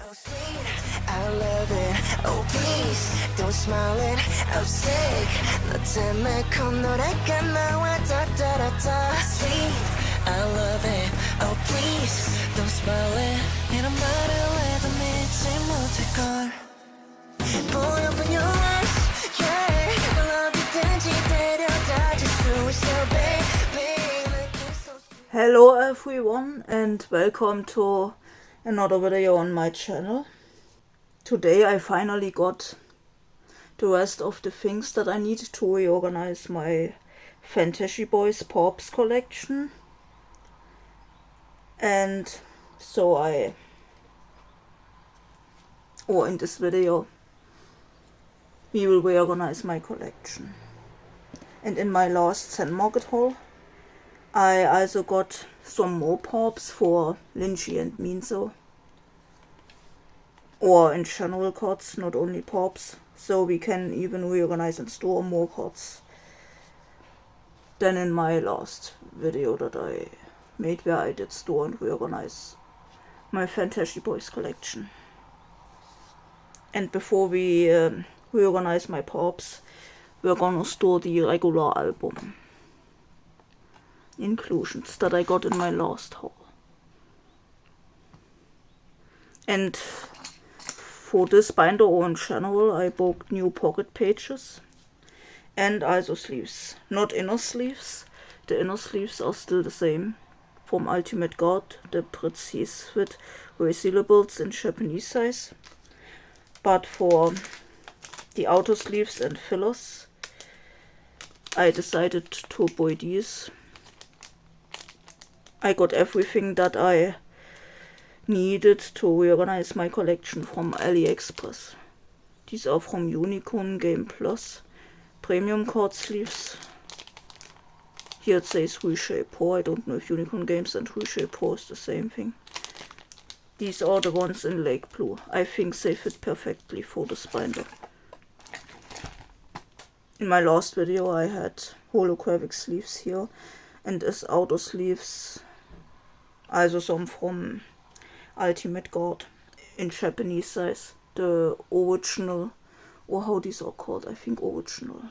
So sweet, I love it. Oh please, don't smile it. I'm sick. 너 때문에 큰 노래가 나와 다다다다. Sweet, I love it. Oh please, don't smile it. 이런 말을 해도 믿지 못할 걸. Boy, open your eyes, yeah. 널 어디든지 데려다 줄 수 있어, baby. Looking so sweet. Hello everyone and welcome to another video on my channel. Today I finally got the rest of the things that I need to reorganize my Fantasy Boys POBs collection. And so in this video we will reorganize my collection. And in my last Zen Market haul I also got some more POBs for Lynchy and Minso. Or in general cards, not only POBs. So we can even reorganize and store more cards than in my last video that I made where I did store and reorganize my Fantasy Boys collection. And before we reorganize my POBs, we're gonna store the regular album inclusions that I got in my last haul. And for this binder or in general I bought new pocket pages and also sleeves, not inner sleeves. The inner sleeves are still the same from Ultimate Guard, the precise fit resealables in Japanese size. But for the outer sleeves and fillers I decided to buy these. I got everything that I needed to reorganize my collection from AliExpress. These are from Unicorn Game Plus premium card sleeves. Here it says Reshape Pro. I don't know if Unicorn Games and Reshape Pro is the same thing. These are the ones in Lake Blue. I think they fit perfectly for this binder. In my last video I had holographic sleeves here, and as outer sleeves also some from Ultimate Guard in Japanese size. The original, or how these are called, I think original.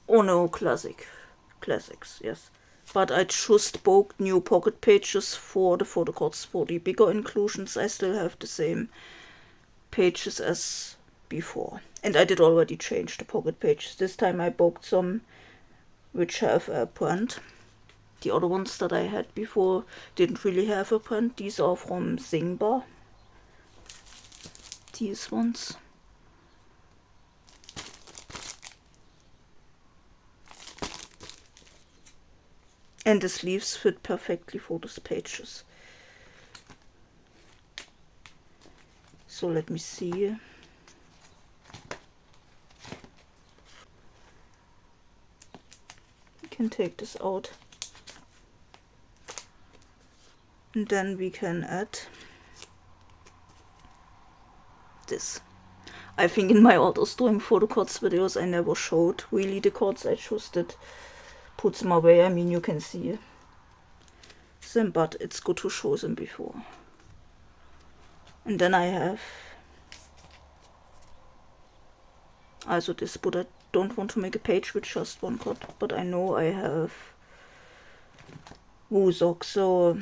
Oh no, classics, yes. But I just bought new pocket pages for the Photocards for the bigger inclusions. I still have the same pages as before. And I did already change the pocket pages. This time I bought some which have a print. The other ones that I had before didn't really have a print. These are from Zingba. These ones. And the sleeves fit perfectly for these pages. So let me see. You can take this out. And then we can add this. I think in my others doing Photocards videos I never showed really the cards. I just did put them away. I mean, you can see them, but it's good to show them before. And then I have also this, but I don't want to make a page with just one card, but I know I have Wuzok, so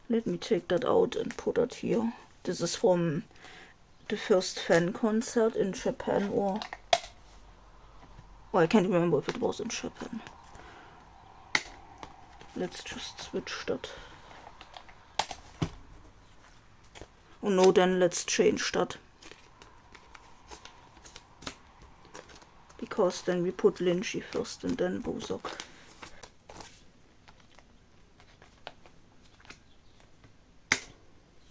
let me take that out and put it here. This is from the first fan concert in Japan, or I can't remember if it was in Japan. Let's just switch that. Oh no, then let's change that. Because then we put Lynchy first and then Wuzok.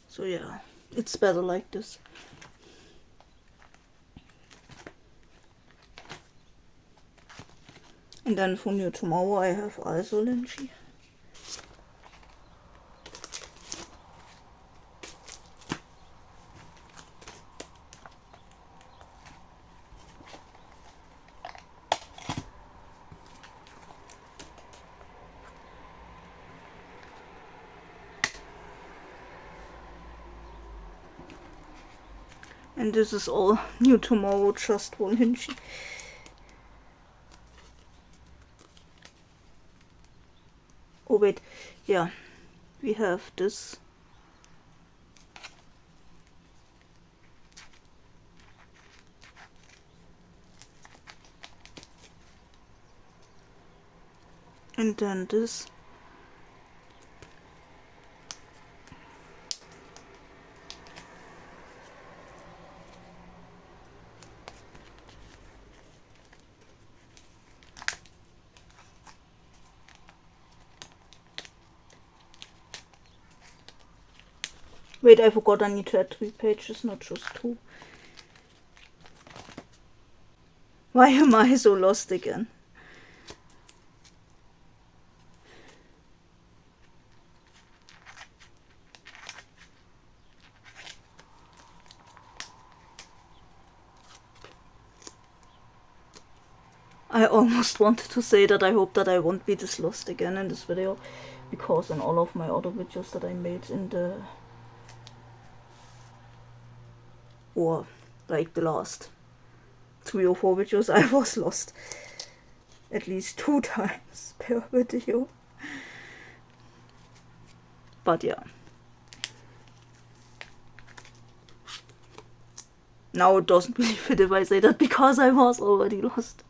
So yeah, it's better like this. And then for New Tomorrow I have also Lynchy. And this is all new tomorrow, just one hingy. Oh wait, yeah, we have this. And then this. Wait, I forgot I need to add 3 pages, not just 2. Why am I so lost again? I almost wanted to say that I hope that I won't be this lost again in this video, because in all of my other videos that I made in the... or like the last 3 or 4 videos, I was lost at least 2 times per video. But yeah. Now it doesn't really fit if I say that, because I was already lost.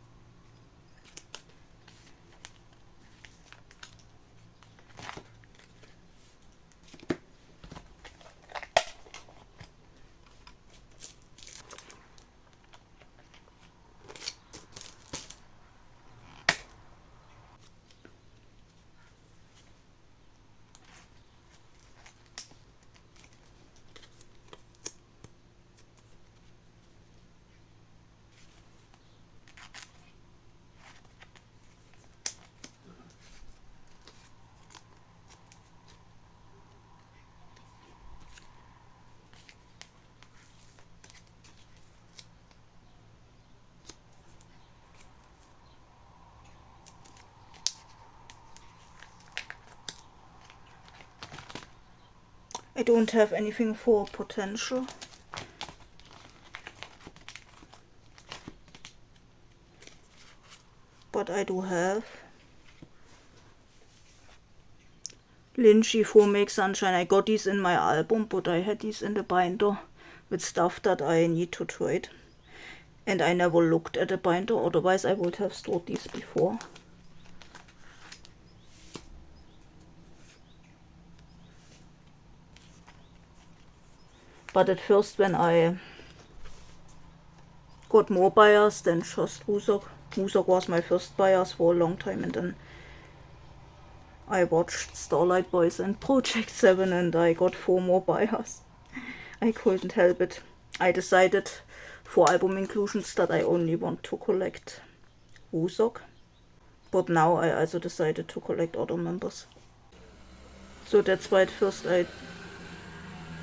I don't have anything for potential. But I do have Lynchy for Make Sunshine. I got these in my album, but I had these in the binder with stuff that I need to trade. And I never looked at the binder, otherwise I would have stored these before. But at first, when I got more buyers than just Wuzok was my first buyers for a long time, and then I watched Starlight Boys and Project 7 and I got 4 more buyers. I couldn't help it. I decided for album inclusions that I only want to collect Wuzok, but now I also decided to collect other members. So that's why at first I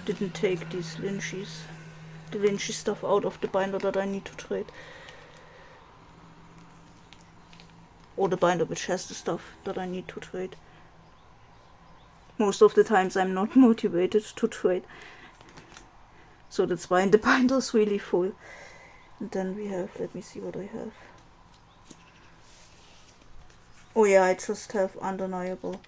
didn't take these Lynchies, the Lynchy stuff out of the binder that I need to trade. Or the binder which has the stuff that I need to trade. Most of the times I'm not motivated to trade. So that's why the binder is really full. And then we have, let me see what I have. Oh yeah, I just have Undeniable.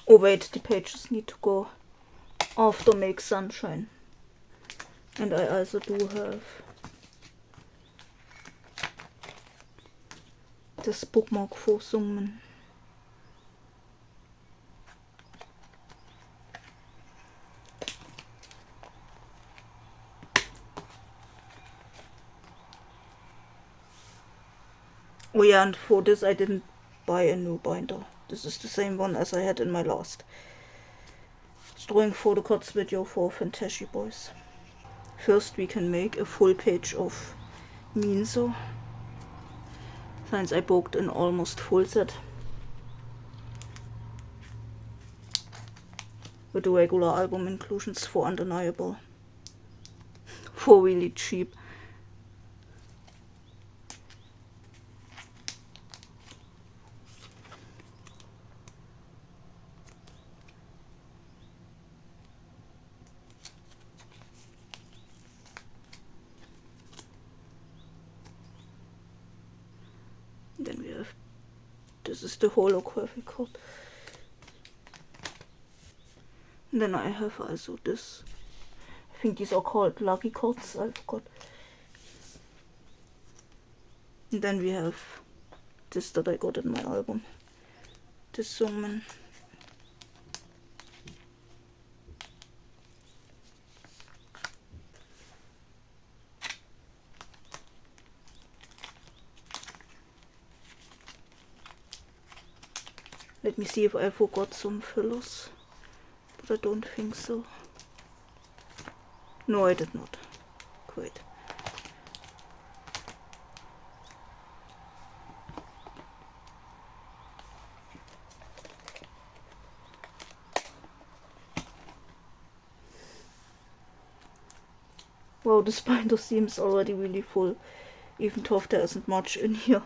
Oh wait, the pages need to go after Make Sunshine. And I also do have this bookmark for Sungen. Oh yeah, and for this I didn't buy a new binder. This is the same one as I had in my last storing Photocards video for Fantasy Boys. First we can make a full page of Minso, since I booked an almost full set with the regular album inclusions for undeniable, for really cheap. Then we have, this is the holographic card. And then I have also this, I think these are called lucky cards, I forgot. And then we have this that I got in my album, this Songman. Let me see if I forgot some fillers, but I don't think so. No, I did not. Great. Wow, this binder seems already really full, even though there isn't much in here.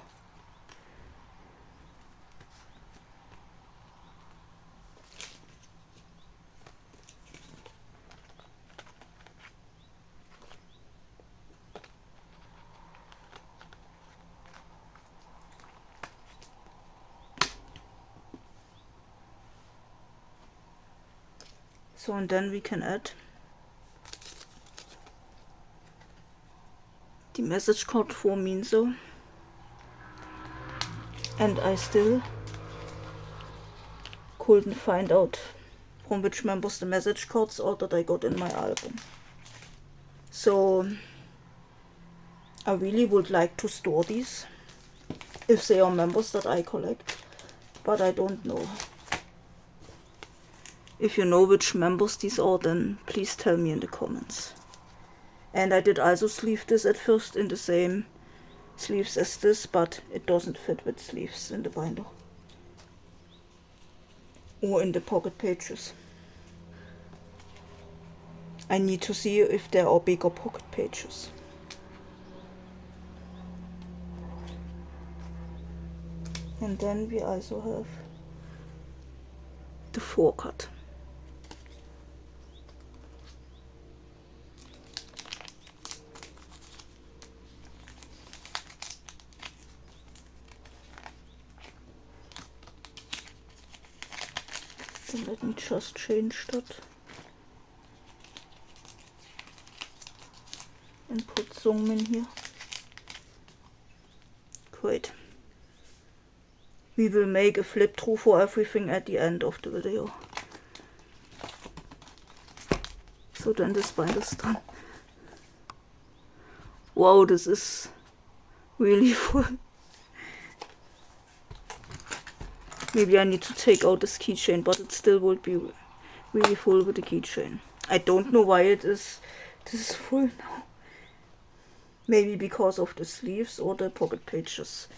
So, and then we can add the message card for Minso. And I still couldn't find out from which members the message cards are that I got in my album. So I really would like to store these if they are members that I collect, but I don't know. If you know which members these are, then please tell me in the comments. And I did also sleeve this at first in the same sleeves as this, but it doesn't fit with sleeves in the binder or in the pocket pages. I need to see if there are bigger pocket pages. And then we also have the forecut. Then let me just change that and put Songmin here. Great. We will make a flip through for everything at the end of the video. So then this binder's done. Wow, this is really full. Maybe I need to take out this keychain, but it still would be really full with the keychain. I don't know why this is full now. Maybe because of the sleeves or the pocket pages.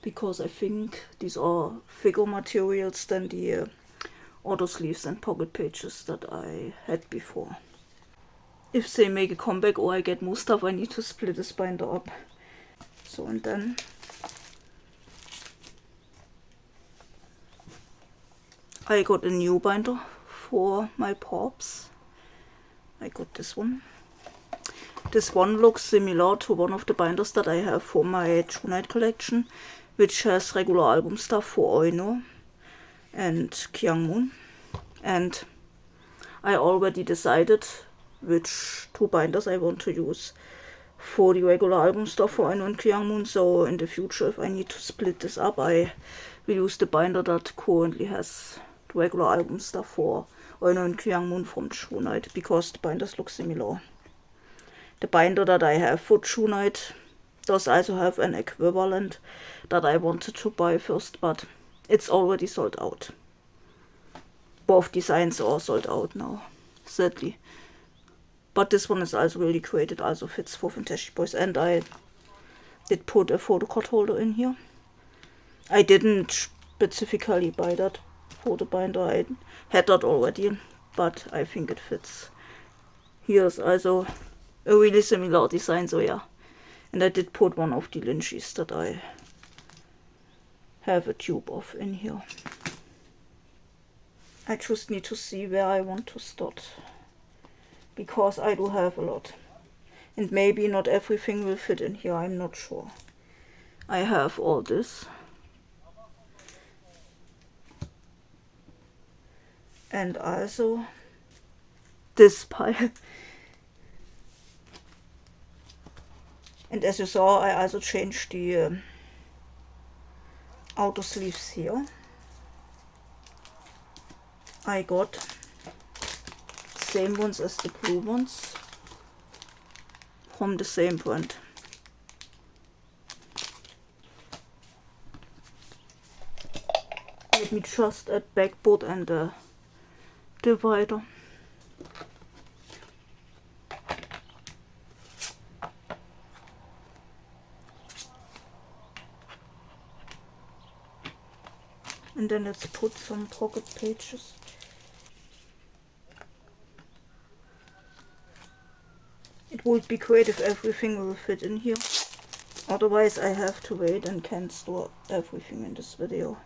Because I think these are thicker materials than the other sleeves and pocket pages that I had before. If they make a comeback or I get more stuff, I need to split this binder up. So, and then I got a new binder for my POBs. I got this one. This one looks similar to one of the binders that I have for my Tonight collection, which has regular album stuff for Oino and Kyangmoon. And I already decided which two binders I want to use for the regular album stuff for Oino and Kyangmoon. So in the future, if I need to split this up, I will use the binder that currently has the regular album stuff for Oino and Kyangmoon from Tonight, because the binders look similar. The binder that I have for Tonight does also have an equivalent that I wanted to buy first, but it's already sold out. Both designs are sold out now, sadly. But this one is also really great. It also fits for Fantasy Boys, and I did put a photocard holder in here. I didn't specifically buy that for the binder. I had that already, but I think it fits. Here's also a really similar design, so yeah. And I did put one of the Lynchies that I have a tube of in here. I just need to see where I want to start, because I do have a lot. And maybe not everything will fit in here, I'm not sure. I have all this. And also this pile. And as you saw, I also changed the outer sleeves here. I got same ones as the blue ones from the same brand. Let me just add backboard and a divider. And then let's put some pocket pages. It would be great if everything will fit in here. Otherwise I have to wait and can't store everything in this video.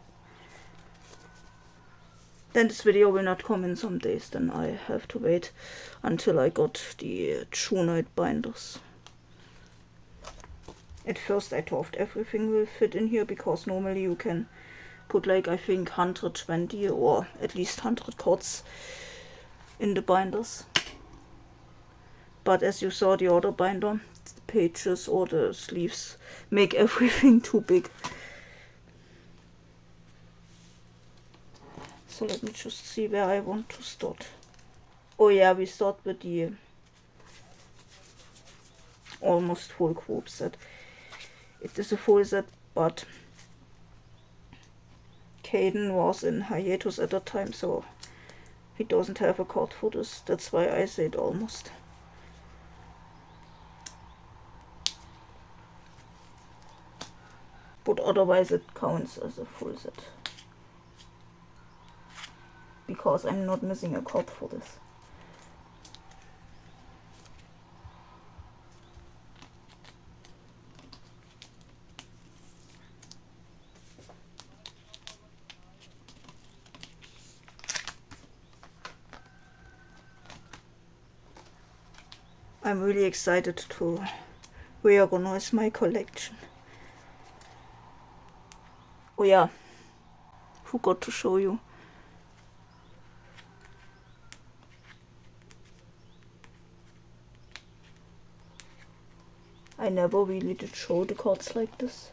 Then this video will not come in some days, then I have to wait until I got the Junite binders. At first I thought everything will fit in here, because normally you can put like I think 120 or at least 100 cards in the binders. But as you saw, the other binder, the pages or the sleeves make everything too big. So let me just see where I want to start. Oh yeah, we start with the almost full group set. It is a full set, but Caden was in hiatus at that time, so he doesn't have a card for this. That's why I said almost. But otherwise it counts as a full set, because I'm not missing a card for this. I'm really excited to reorganize my collection. Oh yeah, forgot to show you. I never really did show the cards like this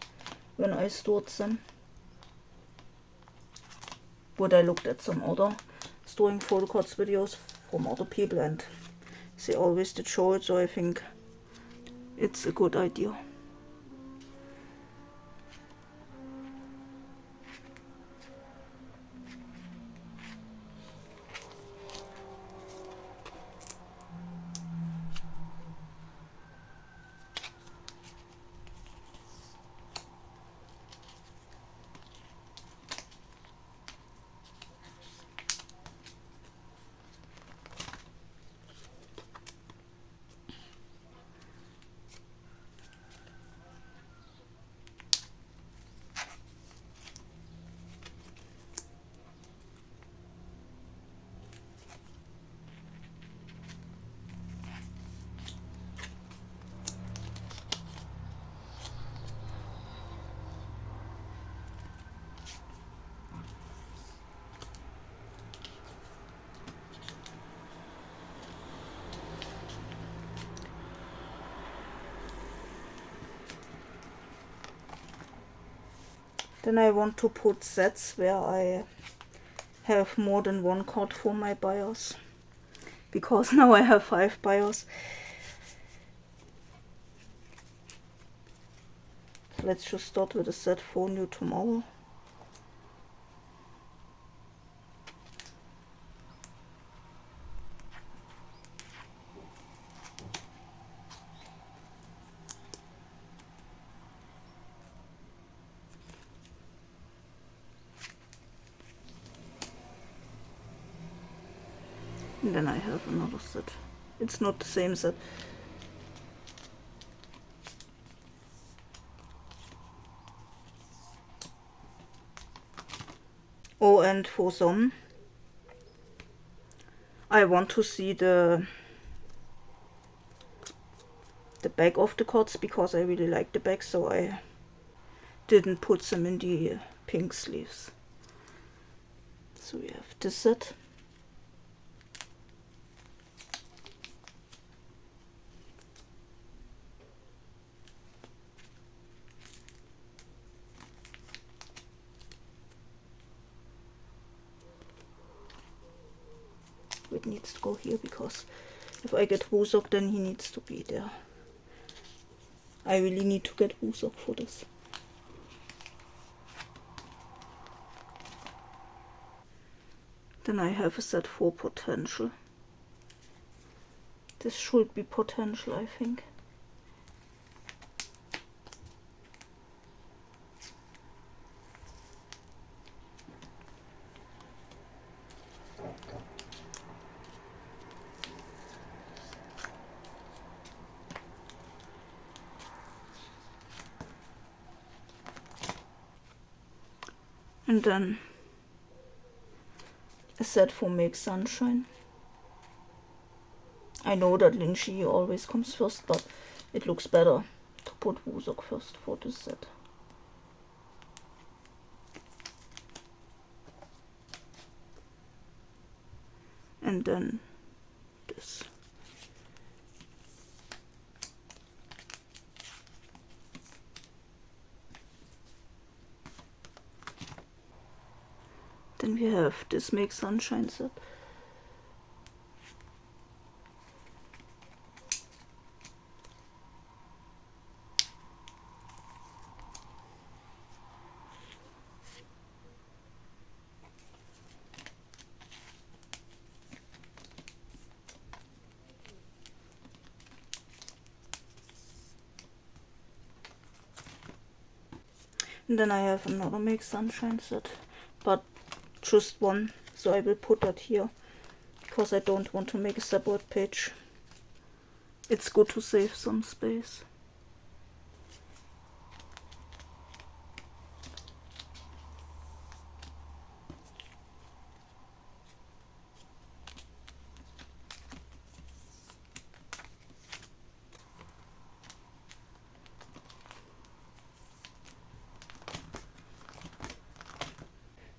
when I stored them. But I looked at some other storing Photocards videos from other people and they always did show it, so I think it's a good idea. Then I want to put sets where I have more than one card for my buyers, because now I have 5 buyers. Let's just start with a set for New Tomorrow. And then I have another set. It's not the same set. Oh, and for some, I want to see the back of the cards because I really like the back, so I didn't put them in the pink sleeves. So we have this set. It needs to go here because if I get Wuzok, then he needs to be there. I really need to get Wuzok for this. Then I have a set for potential. This should be potential, I think. And then a set for Make Sunshine. I know that Linchi always comes first, but it looks better to put Wuzok first for this set. And then this. Then we have this Make Sunshine set. And then I have another Make Sunshine set, but just one, so I will put that here because I don't want to make a separate page. It's good to save some space.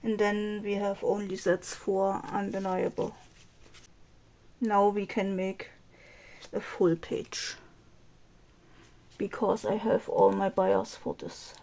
And then we have only sets for undeniable. Now we can make a full page because I have all my buyers for this.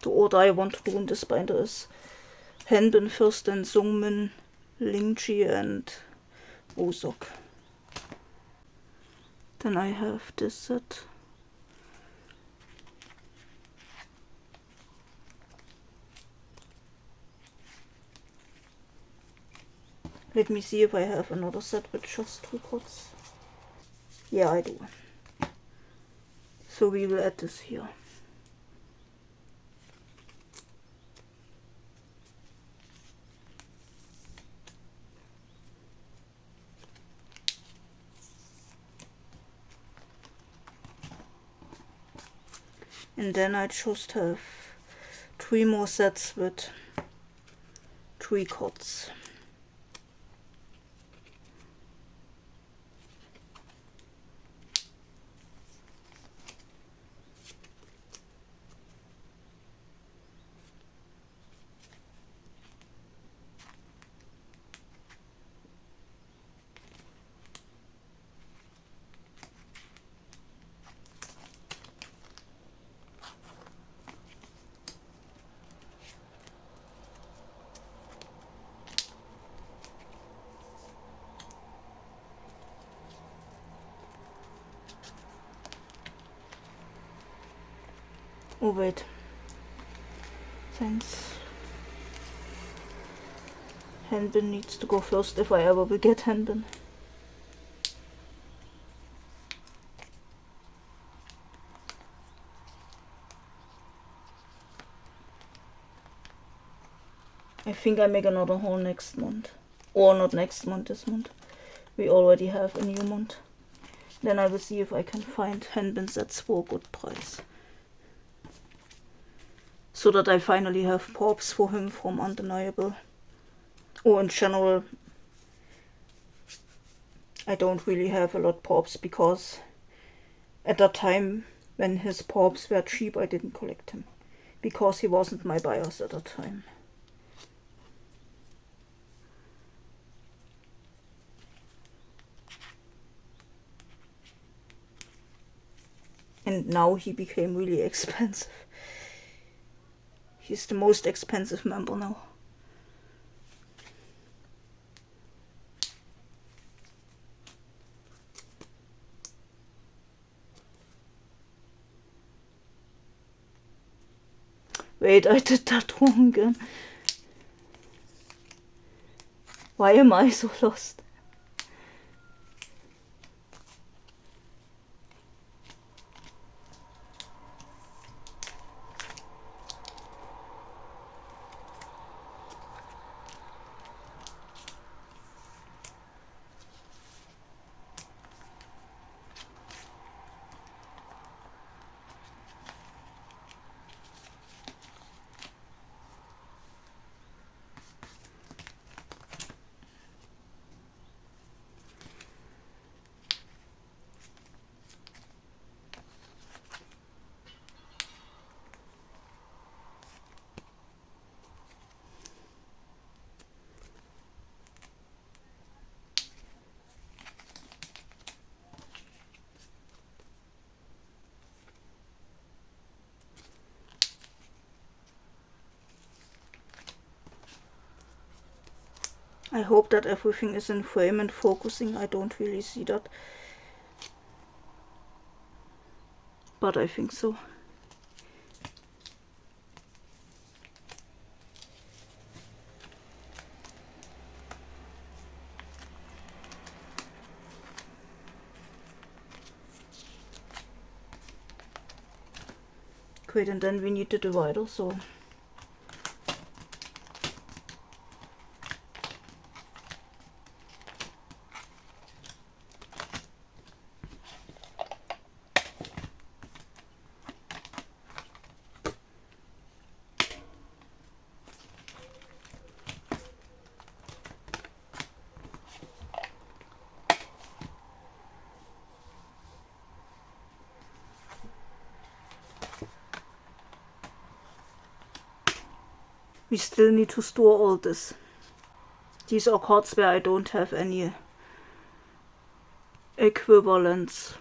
The order I want to do in this binder is Hanbin first, then Sungmin, Lingji and Wuzok. Then I have this set. Let me see if I have another set with just 2 cards. Yeah, I do. So we will add this here. And then I just have 3 more sets with 3 cards. Oh wait. Thanks. Henbin needs to go first if I ever will get Henbin. I think I make another haul next month. Or not next month, this month. We already have a new month. Then I will see if I can find Henbins at for good price. So that I finally have POBs for him from Undeniable. Or in general, I don't really have a lot POBs because at that time when his POBs were cheap I didn't collect him. Because he wasn't my bias at that time. And now he became really expensive. He's the most expensive member now. Wait, I did that wrong again. Why am I so lost? I hope that everything is in frame and focusing. I don't really see that. But I think so. Great, and then we need the divider, so we still need to store all this. These are cards where I don't have any equivalents.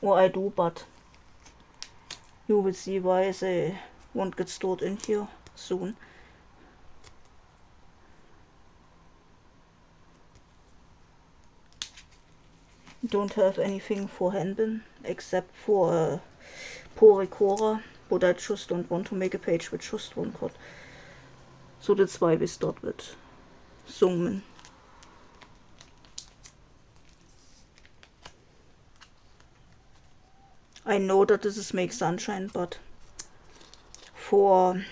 Or I do, but you will see why they won't get stored in here soon. Don't have anything for Henbin except for Photocards, but I just don't want to make a page with just one card. So that's why we start with Sungmin. I know that this is Make Sunshine, but for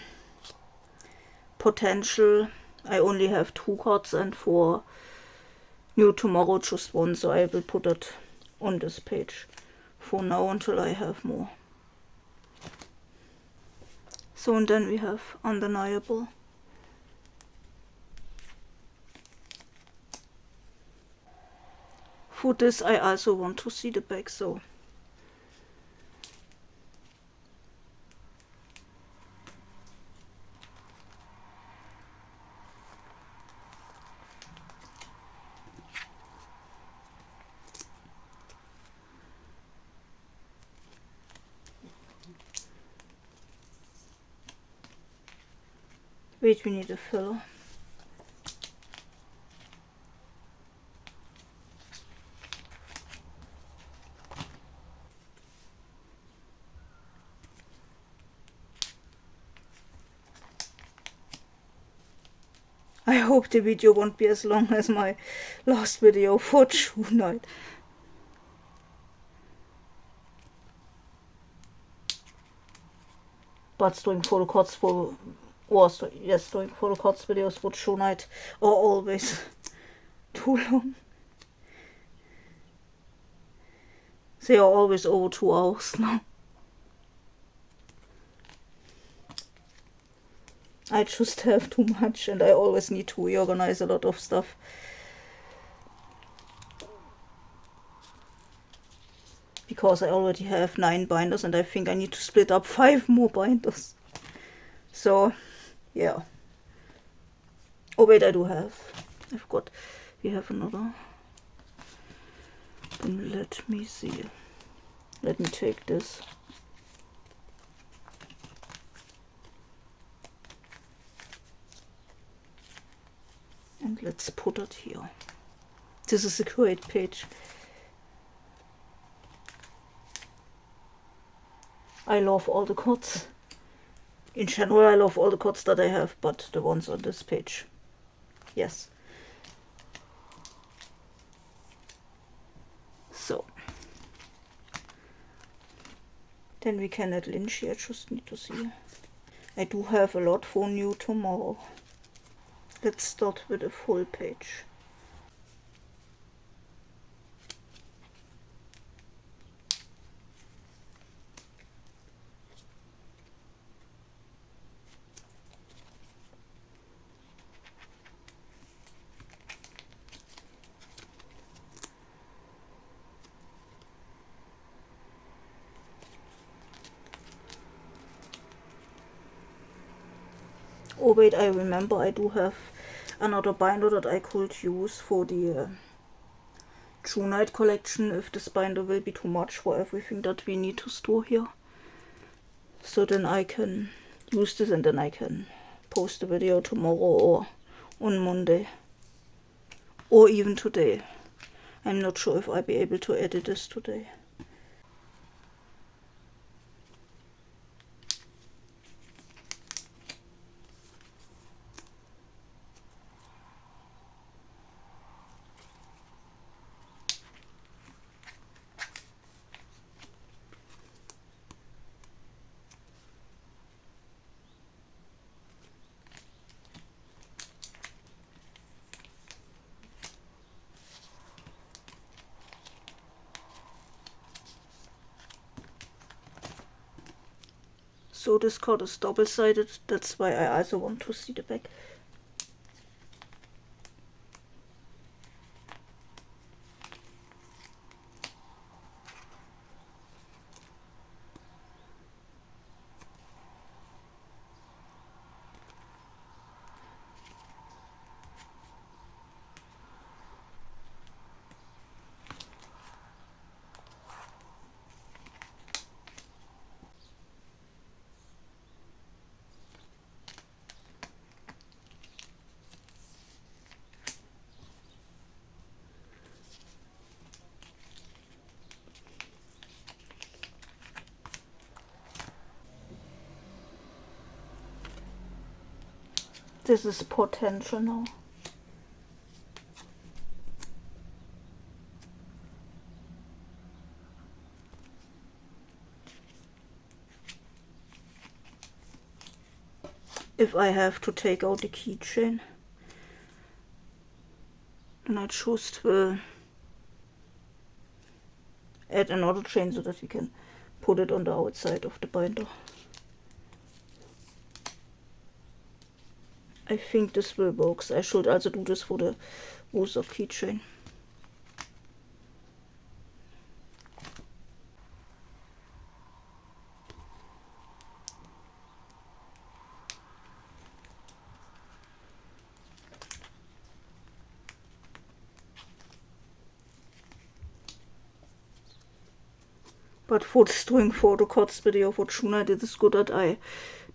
potential I only have 2 cards, and for New Tomorrow just 1, so I will put it on this page for now until I have more. So, and then we have Undeniable. For this I also want to see the back, so wait, we need a filler. I hope the video won't be as long as my last video for tonight. But doing photocards for doing photocards videos for tonight are always too long. They are always over 2 hours now. I just have too much and I always need to reorganize a lot of stuff. Because I already have 9 binders and I think I need to split up 5 more binders. So, yeah. Oh wait, I do have. I forgot. We have another. Then let me see. Let me take this. And let's put it here. This is a great page. I love all the cards. In general, I love all the cards that I have, but the ones on this page. Yes. So. Then we can add Lynch here. I just need to see. I do have a lot for new tomorrow. Let's start with a full page. Oh wait, I remember I do have another binder that I could use for the tonight collection if this binder will be too much for everything that we need to store here. So then I can use this and then I can post a video tomorrow or on Monday. Or even today. I'm not sure if I'll be able to edit this today. So this card is double-sided, that's why I also want to see the back. This is potential now. If I have to take out the keychain, then I just will add another chain so that we can put it on the outside of the binder. I think this will work. I should also do this for the muss, auch keychain. But for this doing Photocards video for tonight, it is good that I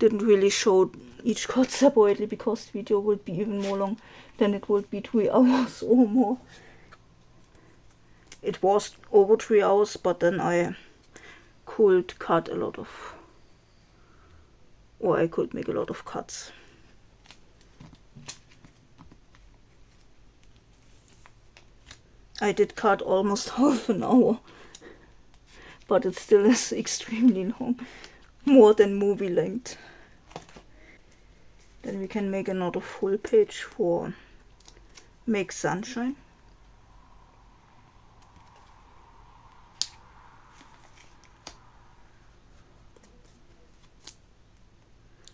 didn't really show each card separately, because the video would be even more long. Then it would be 3 hours or more. It was over 3 hours, but then I could cut a lot of, or I could make a lot of cuts. I did cut almost half an hour, but it still is extremely long, more than movie length. Then we can make another full page for make sunshine.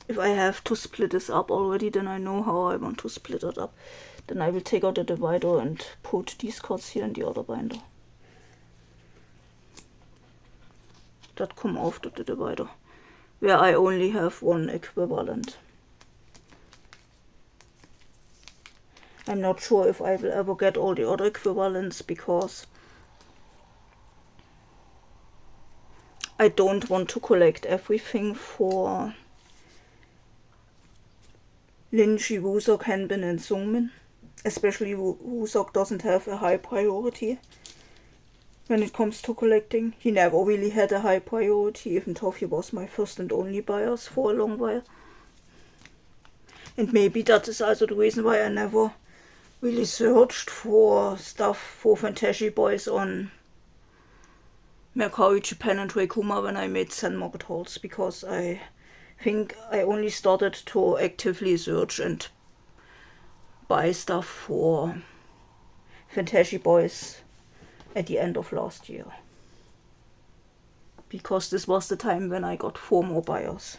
If I have to split this up already, then I know how I want to split it up. Then I will take out the divider and put these cards here in the other binder. That come after the divider, where I only have one equivalent. I'm not sure if I will ever get all the other equivalents, because I don't want to collect everything for Linji, Wusok, Hanbin and Sungmin. Especially Wusok doesn't have a high priority when it comes to collecting. He never really had a high priority, even though he was my first and only buyers for a long while. And maybe that is also the reason why I never really searched for stuff for Fantasy Boys on Mercari, Japan and Reikuma when I made Zen Market hauls, because I think I only started to actively search and buy stuff for Fantasy Boys at the end of last year, because this was the time when I got 4 more buyers,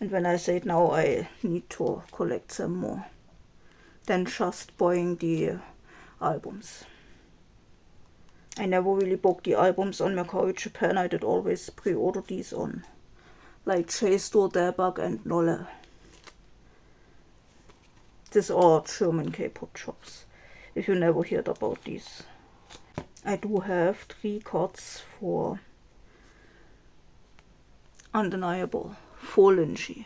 and when I said now I need to collect them more than just buying the albums. I never really bought the albums on Mercari Japan. I did always pre-order these on like JSTOR, Debug and Nolle. These are German K-pop shops, if you never heard about these. I do have 3 cards for Undeniable, for Linji.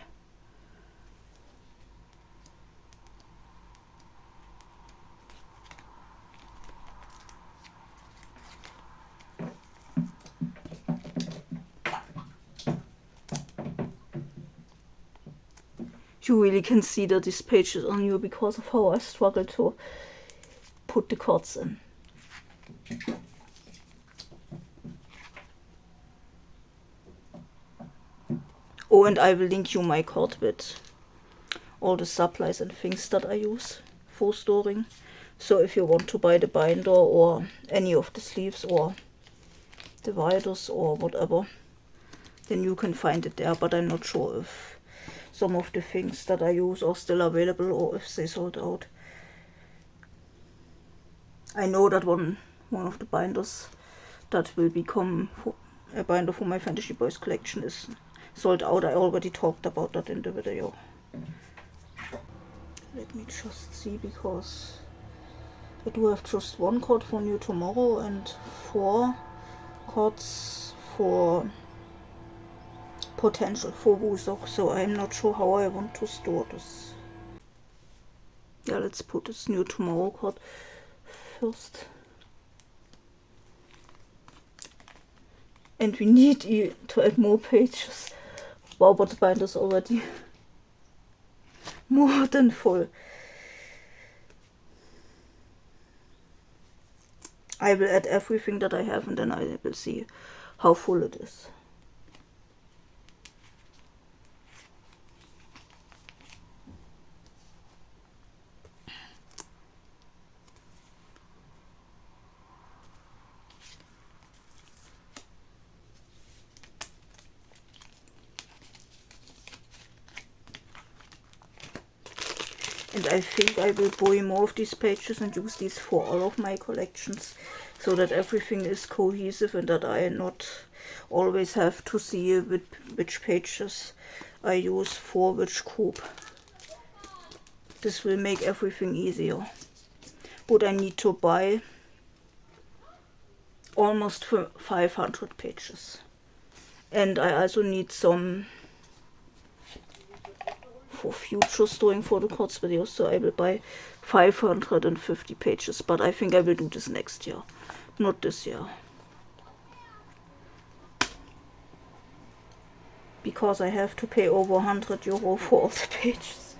You really can see that this page is on you because of how I struggle to put the cards in. Oh, and I will link you my card with all the supplies and things that I use for storing. So if you want to buy the binder or any of the sleeves or dividers or whatever, then you can find it there. But I'm not sure if some of the things that I use are still available or if they sold out. I know that one of the binders that will become a binder for my Fantasy Boys collection is sold out. I already talked about that in the video. Let me just see, because I do have just 1 card for New Tomorrow and 4 cards for potential for Wusok, so I'm not sure how I want to store this. Yeah, let's put this New Tomorrow card first. And we need to add more pages. Wow, but the binder is already more than full. I will add everything that I have and then I will see how full it is. And I think I will buy more of these pages and use these for all of my collections, so that everything is cohesive and that I not always have to see which pages I use for which group. This will make everything easier. But I need to buy almost 500 pages. And I also need some for future storing Photocards videos, so I will buy 550 pages, but I think I will do this next year, not this year. Because I have to pay over €100 for all the pages.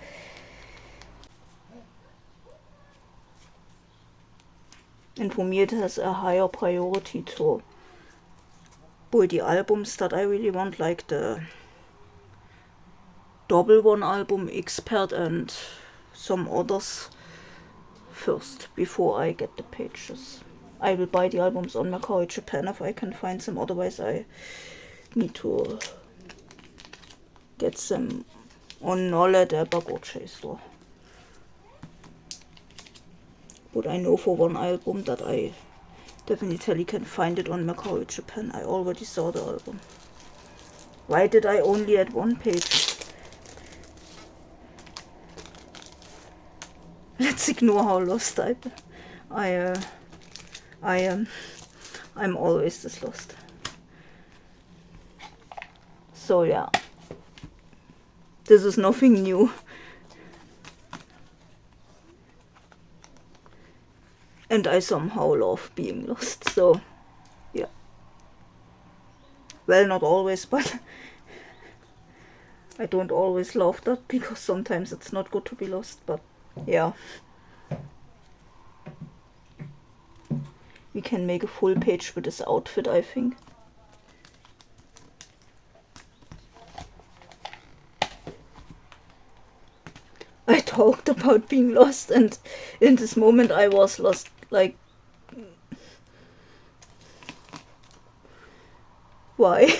And for me it has a higher priority to buy the albums that I really want, like the Double One album, Expert, and some others first, before I get the pages. I will buy the albums on Macau, Japan if I can find them, otherwise I need to get them on Nolle, the Bagoche store. But I know for one album that I definitely can find it on Macau, Japan. I already saw the album. Why did I only add one page? Let's ignore how lost I am. I'm always this lost. So yeah, this is nothing new. And I somehow love being lost, so yeah. Well, not always, but I don't always love that, because sometimes it's not good to be lost, but yeah. We can make a full page with this outfit, I think. I talked about being lost, and in this moment I was lost, like, why?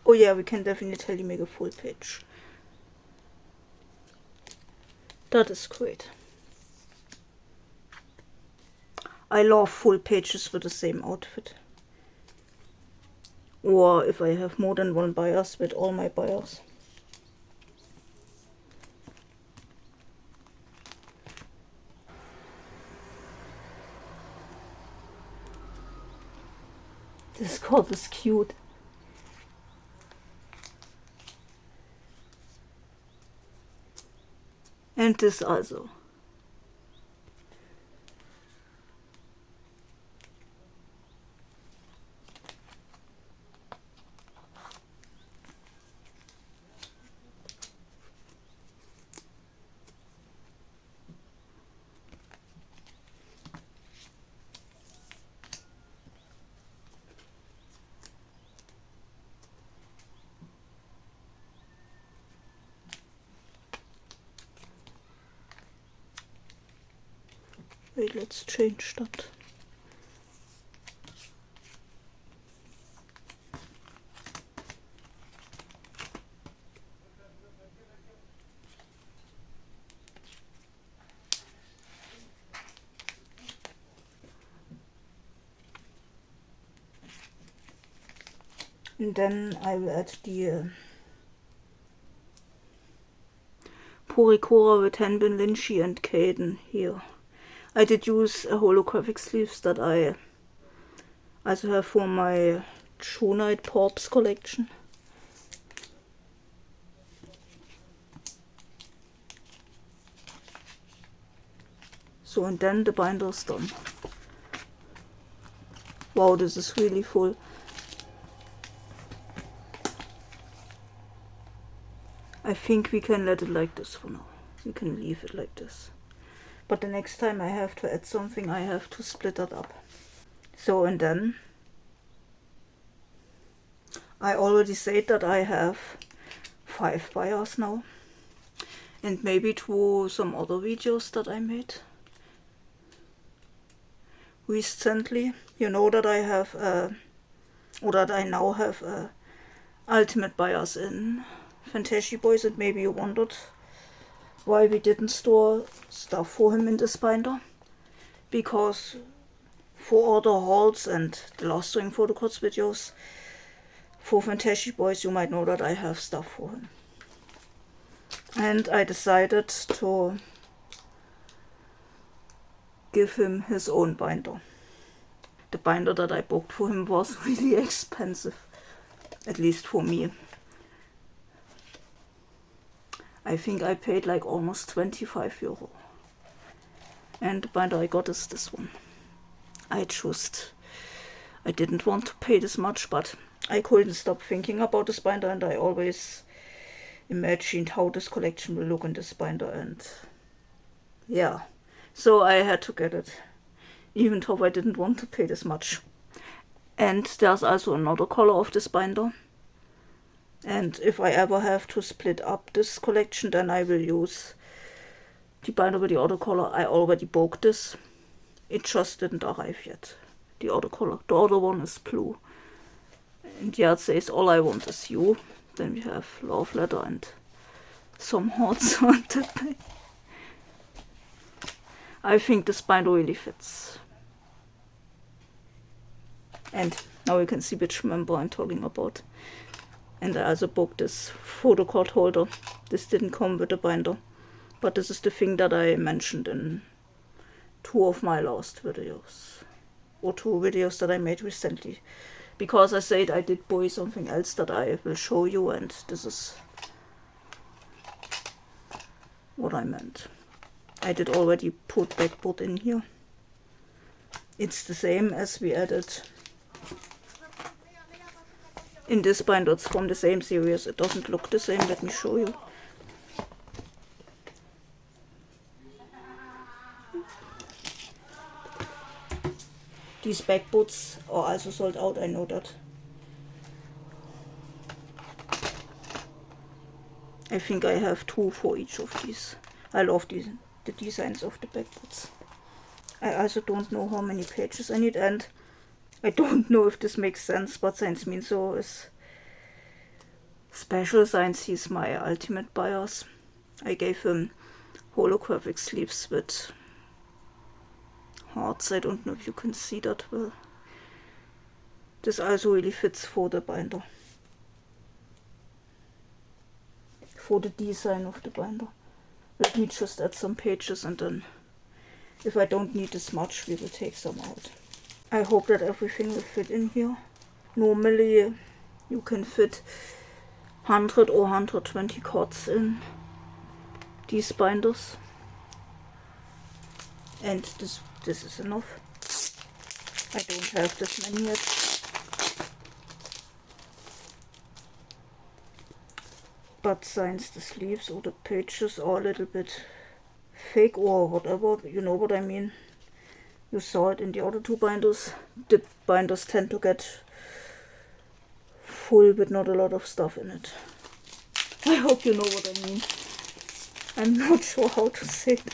Oh yeah, we can definitely make a full page. That is great. I love full pages with the same outfit. Or if I have more than one bias, with all my bias. This card is cute. And this also. Wait, let's change that. And then I will add the Purikora with Henbin, Lynchy and Caden here. I did use holographic sleeves that I also have for my Night POBs collection. So, and then the binder is done. Wow, this is really full. I think we can let it like this for now. We can leave it like this. But the next time I have to add something, I have to split that up. So, and then I already said that I have 5 buyers now. And maybe to some other videos that I made recently. You know that I have, or that I now have ultimate buyers in Fantasy Boys, and maybe you wondered why we didn't store stuff for him in this binder. Because for all the hauls and the last doing Photocards videos for Fantasy Boys, you might know that I have stuff for him. And I decided to give him his own binder. The binder that I booked for him was really expensive, at least for me. I think I paid like almost 25 euro. And the binder I got is this one. I didn't want to pay this much, but I couldn't stop thinking about this binder, and I always imagined how this collection will look in this binder, and yeah, so I had to get it, even though I didn't want to pay this much. And there's also another color of this binder, and if I ever have to split up this collection, then I will use the binder with the other color. I already bought this, it just didn't arrive yet. The other color, the other one is blue, and yeah, it says all I want is you. Then we have love letter and some hearts on the back. I think this binder really fits. And now you can see which member I'm talking about. And I also booked this photocard holder. This didn't come with the binder, but this is the thing that I mentioned in 2 of my last videos, or 2 videos that I made recently. Because I said I did buy something else that I will show you, and this is what I meant. I did already put backboard in here. It's the same as we added in this binder. It's from the same series. It doesn't look the same. Let me show you. These backboards are also sold out, I know that. I think I have 2 for each of these. I love the designs of the backboards. I also don't know how many pages I need, and I don't know if this makes sense, but Science means so is special. Science, he's my ultimate bias. I gave him holographic sleeves with hearts. I don't know if you can see that well. This also really fits for the binder, for the design of the binder. Let me just add some pages, and then if I don't need this much, we will take some out. I hope that everything will fit in here. Normally you can fit 100 or 120 cards in these binders, and this is enough. I don't have this many yet, but since the sleeves or the pages are a little bit fake or whatever, you know what I mean. You saw it in the other 2 binders. The binders tend to get full with not a lot of stuff in it. I hope you know what I mean. I'm not sure how to say it.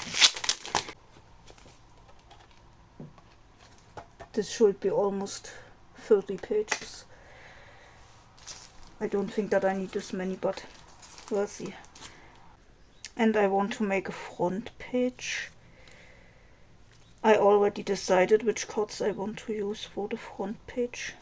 This should be almost 30 pages. I don't think that I need this many, but we'll see. And I want to make a front page. I already decided which cards I want to use for the front page.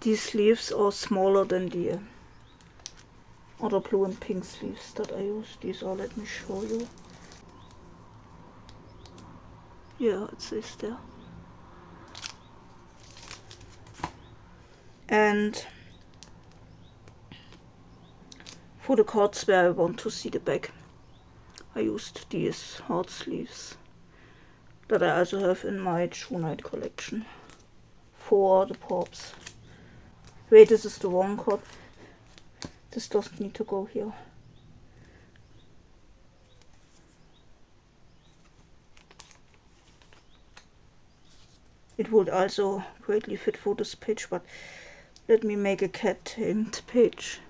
These sleeves are smaller than the other blue and pink sleeves that I use. These are, let me show you. Yeah, it says there. And for the cards where I want to see the back, I used these heart sleeves that I also have in my True Night collection for the pops. Wait, this is the wrong card. This doesn't need to go here. It would also greatly fit for this page, but let me make a cat-tamed page.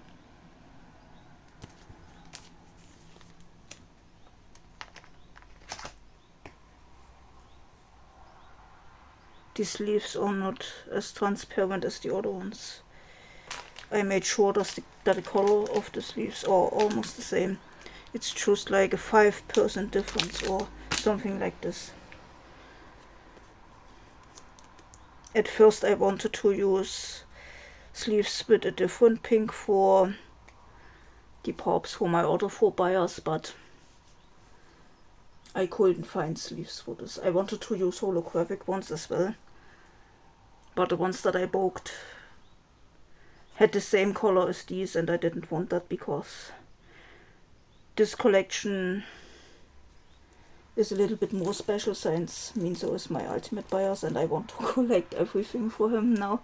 These leaves are not as transparent as the other ones. I made sure that the color of the sleeves are almost the same. It's just like a 5% difference or something like this. At first I wanted to use sleeves with a different pink for the pops for my other 4 buyers, but I couldn't find sleeves for this. I wanted to use holographic ones as well, but the ones that I bought had the same color as these, and I didn't want that because this collection is a little bit more special since Minzo is my ultimate buyers and I want to collect everything for him now.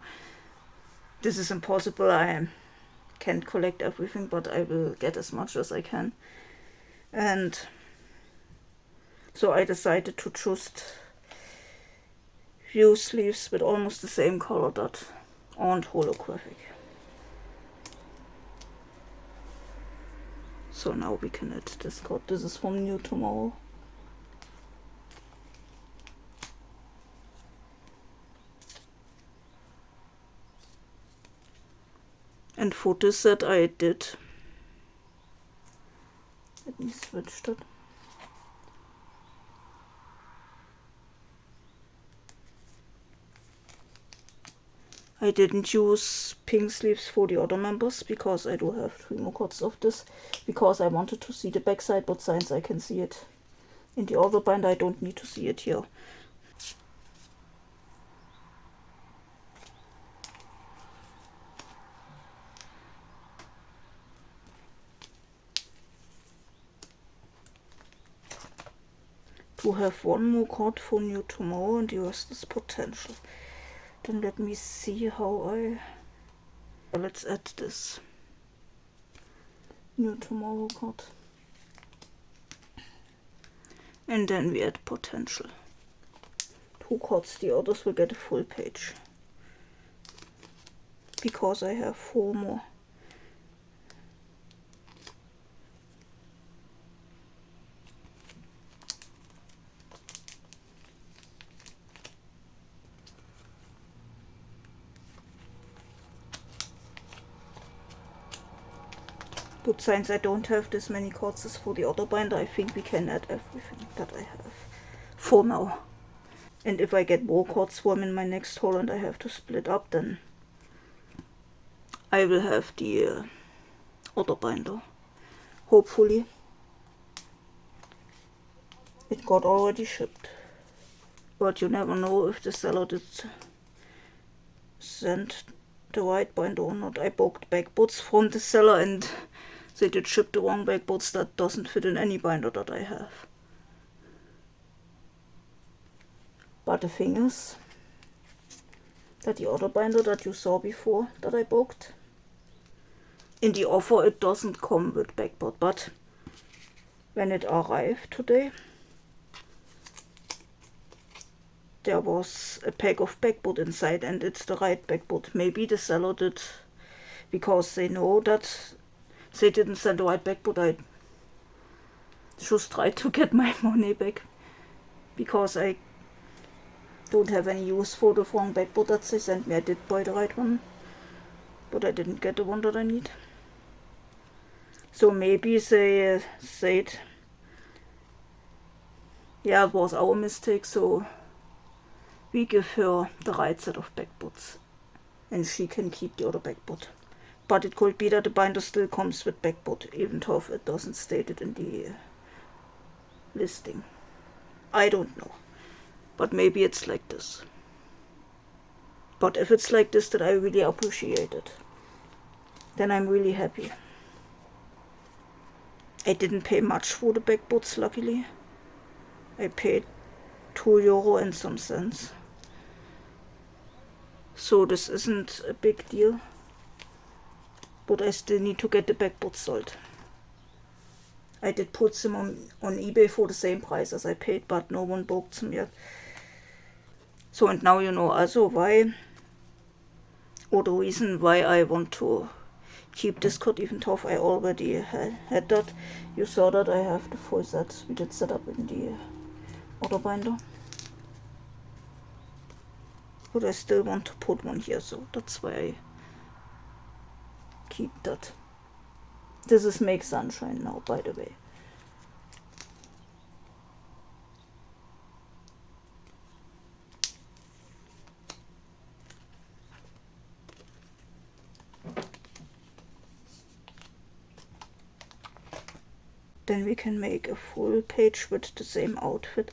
This is impossible. I can't collect everything, but I will get as much as I can. And so I decided to just use sleeves with almost the same color that aren't holographic. So now we can add this card. This is from New Tomorrow. And for this set I did, let me switch that. I didn't use pink sleeves for the other members because I do have 3 more cards of this, because I wanted to see the back side, but since I can see it in the other binder, I don't need to see it here. To have 1 more card for New Tomorrow and the rest is potential. Then let me see how let's add this New Tomorrow card. And then we add potential. 2 cards, the others will get a full page. Because I have 4 more. But since I don't have this many cards as for the other binder, I think we can add everything that I have for now. And if I get more cards for him in my next haul and I have to split up, then I will have the other binder. Hopefully. It got already shipped. But you never know if the seller did send the right binder or not. I bought backboards from the seller and they did ship the wrong backboards that doesn't fit in any binder that I have. But the thing is that the other binder that you saw before that I bought, in the offer it doesn't come with backboard, but when it arrived today, there was a pack of backboard inside and it's the right backboard. Maybe the seller did, because they know that they didn't send the right backboard. I just tried to get my money back because I don't have any use for the wrong backboard that they sent me. I did buy the right one, but I didn't get the one that I need. So maybe they said, yeah, it was our mistake, so we give her the right set of backboards and she can keep the other backboard. But it could be that the binder still comes with backboard, even though it doesn't state it in the listing. I don't know. But maybe it's like this. But if it's like this, then I really appreciate it. Then I'm really happy. I didn't pay much for the backboards, luckily. I paid €2 and some cents. So this isn't a big deal. But I still need to get the backboard sold. I did put them on eBay for the same price as I paid, but no one bought them yet. So, and now you know also why, or the reason why I want to keep this card, even though I already had that. You saw that I have the full set. We did set up in the other binder. But I still want to put one here, so that's why I keep that. This is Make Sunshine now, by the way. Then we can make a full page with the same outfit.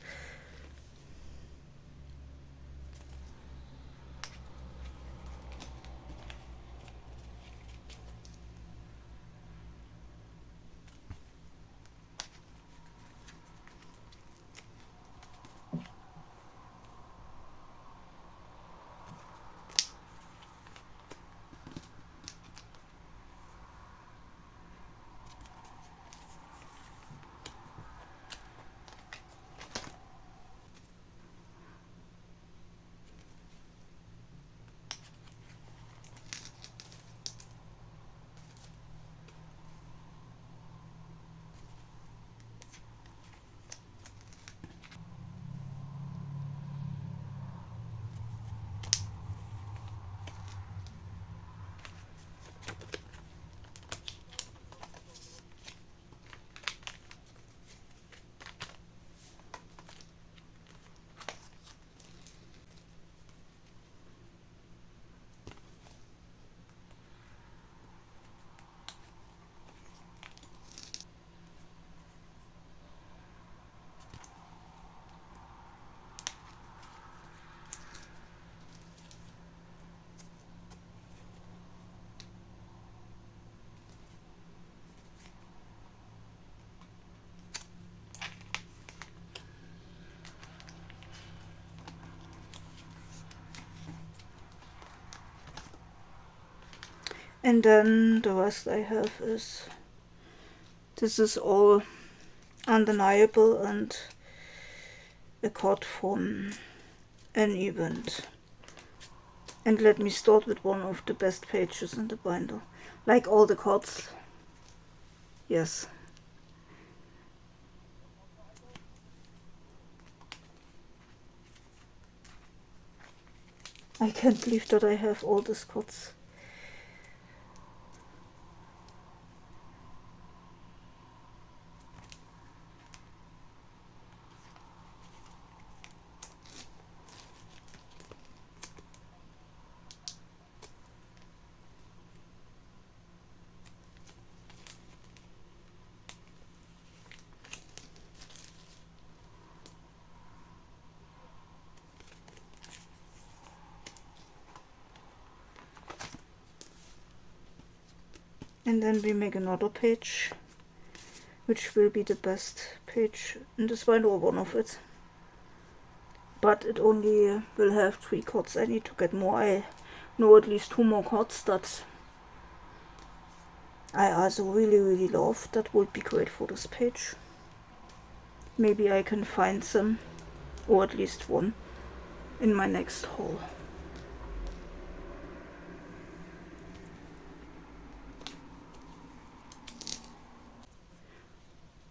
And then the rest I have is, this is all undeniable and a card from an event. And let me start with one of the best pages in the binder. Like all the cards. Yes. I can't believe that I have all these cards. And then we make another page, which will be the best page in this binder, or one of it. But it only will have 3 cards. I need to get more. I know at least 2 more cards that I also really love. That would be great for this page. Maybe I can find some, or at least one, in my next haul.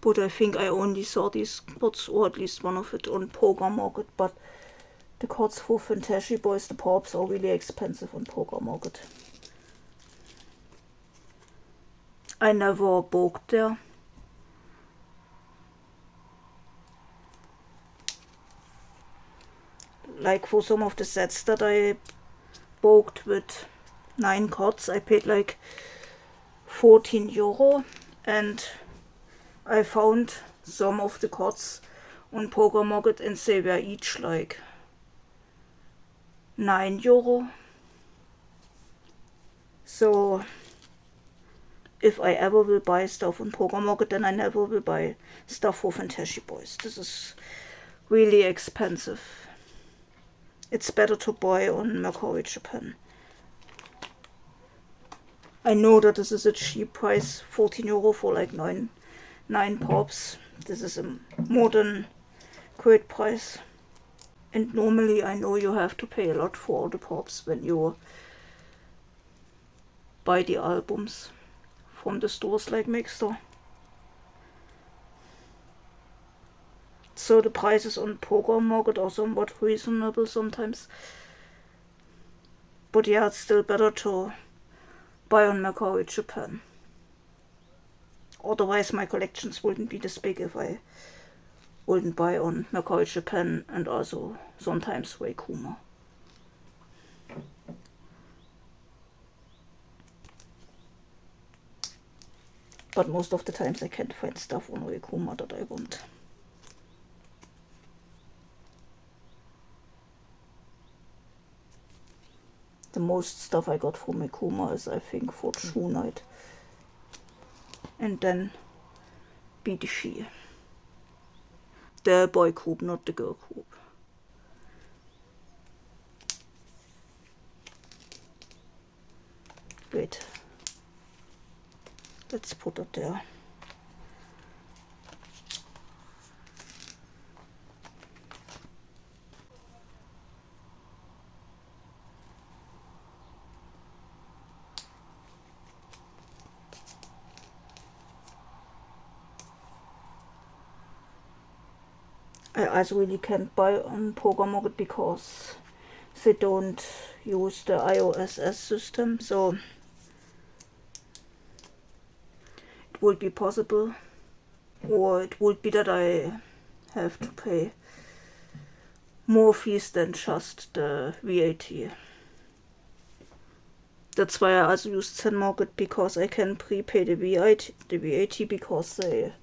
But I think I only saw these cards, or at least one of it, on Poker Market. But the cards for Fantasy Boys, the POBs, are really expensive on Poker Market. I never bought there. Like for some of the sets that I bought with 9 cards, I paid like €14, and I found some of the cards on Poker Market and they were each like €9. So if I ever will buy stuff on Poker Market, then I never will buy stuff for Fantasy Boys. This is really expensive. It's better to buy on Mercari Japan. I know that this is a cheap price, €14 for like 9 POBs. This is a more than great price. And normally I know you have to pay a lot for all the POBs when you buy the albums from the stores like Mixer. So the prices on Poker Market are somewhat reasonable sometimes. But yeah, it's still better to buy on Mercari Japan. Otherwise my collections wouldn't be this big if I wouldn't buy on Mercari Japan and also sometimes Willkommen. but most of the times I can't find stuff on Willkommen that I want. The most stuff I got from Willkommen is, I think, for Shoe Night. And then BDG. The boy group, not the girl group. Wait. Let's put it there. I also really can't buy on Program Market because they don't use the iOS system, so it would be possible, or it would be that I have to pay more fees than just the VAT. That's why I also use Zen Market, because I can prepay the VAT because they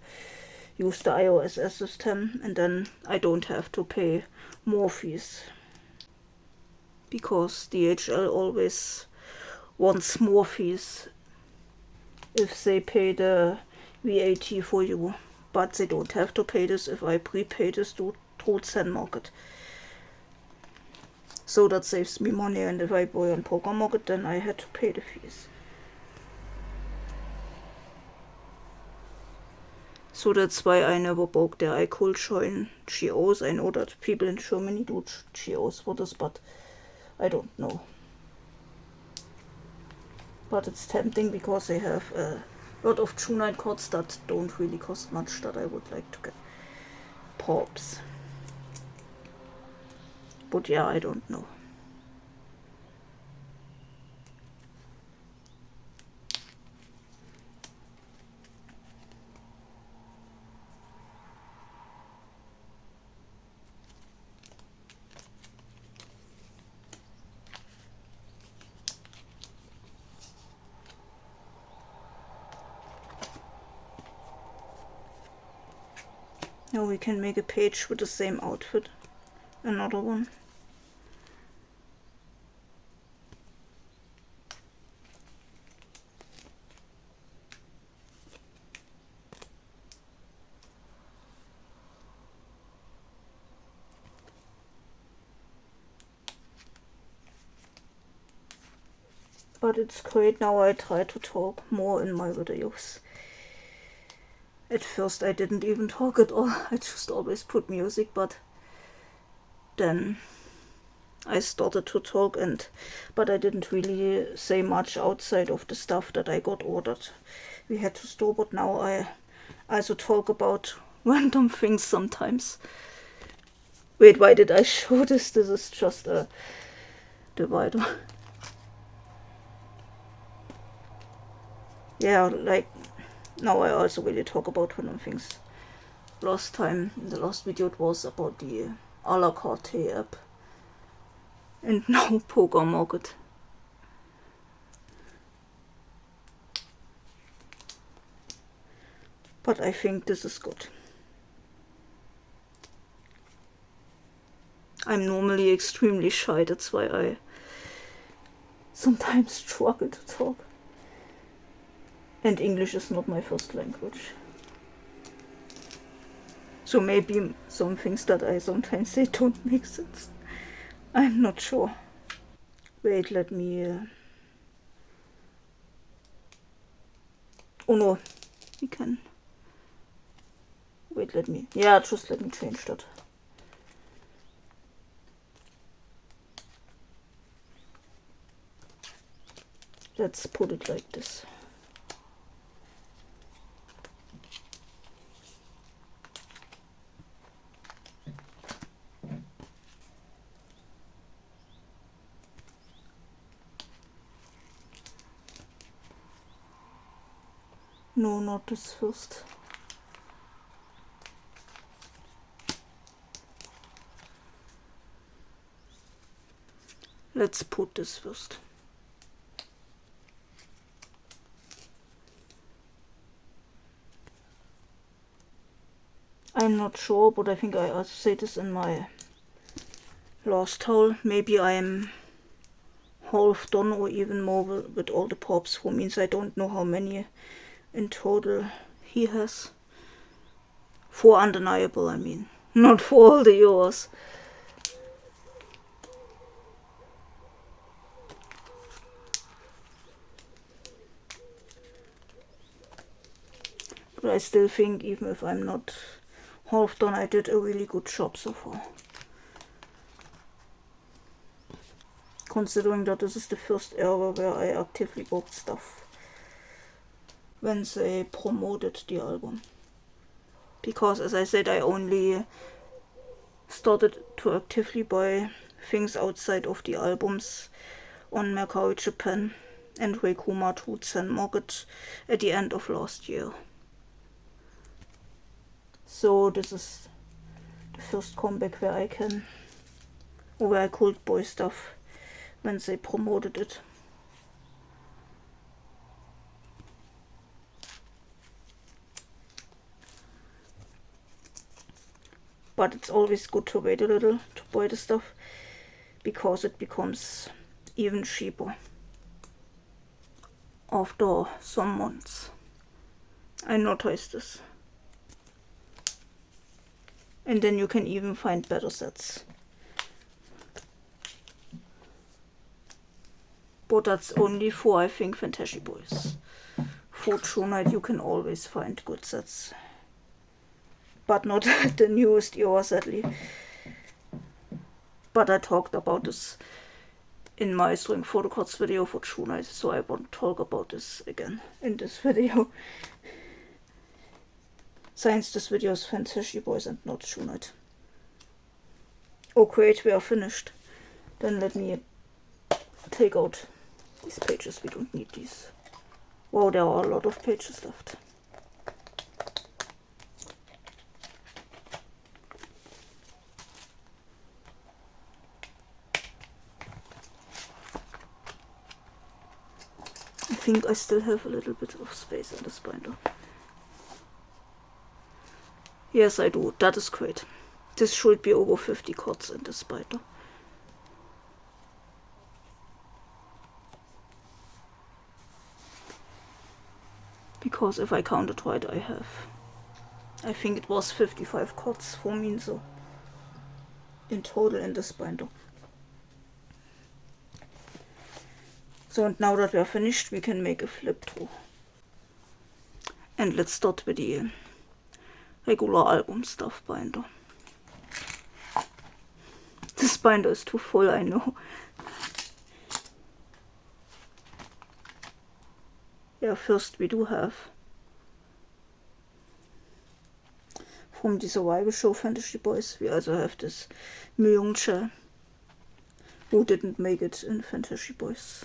use the iOS system, and then I don't have to pay more fees. Because DHL always wants more fees if they pay the VAT for you, but they don't have to pay this if I prepay this through Zen Market. So that saves me money, and if I buy on Program Market, then I had to pay the fees. So that's why I never bought there. I could join GOs. I know that people in Germany do GOs for this, but I don't know. But it's tempting because they have a lot of Shoe Night cards that don't really cost much that I would like to get. POBs. But yeah, I don't know. Now we can make a page with the same outfit. Another one. But it's great now. I try to talk more in my videos. At first I didn't even talk at all. I just always put music, but then I started to talk, but I didn't really say much outside of the stuff that I got ordered. We had to store, but now I also talk about random things sometimes. Wait, why did I show this? This is just a divider. Yeah, like, now I also really talk about random things. Last time, in the last video, it was about the a la carte app. And now Program Market. But I think this is good. I'm normally extremely shy, that's why I sometimes struggle to talk. And English is not my first language. So maybe some things that I sometimes say don't make sense. I'm not sure. Wait, let me... Oh no, we can... Wait, let me... Yeah, just let me change that. Let's put it like this. No, not this first. Let's put this first. I'm not sure, but I think I also said this in my last haul. Maybe I'm half done or even more with all the pops, who means I don't know how many in total he has. 4 undeniable, I mean, not for all the yours. But I still think, even if I'm not half done, I did a really good job so far. Considering that this is the first era where I actively bought stuff when they promoted the album. Because, as I said, I only started to actively buy things outside of the albums on Mercari Japan and Reikuma Tutsen Market at the end of last year. So this is the first comeback where I could buy stuff when they promoted it. But it's always good to wait a little to buy the stuff, because it becomes even cheaper after some months. I noticed this. And then you can even find better sets. But that's only for, I think, Fantasy Boys. For True Night you can always find good sets. But not the newest era, sadly. But I talked about this in my string Photocards video for True Night, so I won't talk about this again in this video. Since this video is Fantasy Boys and not True Night. Oh great, we are finished. Then let me take out these pages, we don't need these. Wow, there are a lot of pages left. I think I still have a little bit of space in this binder. Yes, I do. That is great. This should be over 50 cards in this binder. Because if I counted right, I think it was 55 cards for me, so in total in this binder. So, and now that we are finished, we can make a flip through. And let's start with the regular album stuff binder. This binder is too full, I know. Yeah, first we do have from the survival show Fantasy Boys. We also have this Myung-chae, who didn't make it in Fantasy Boys.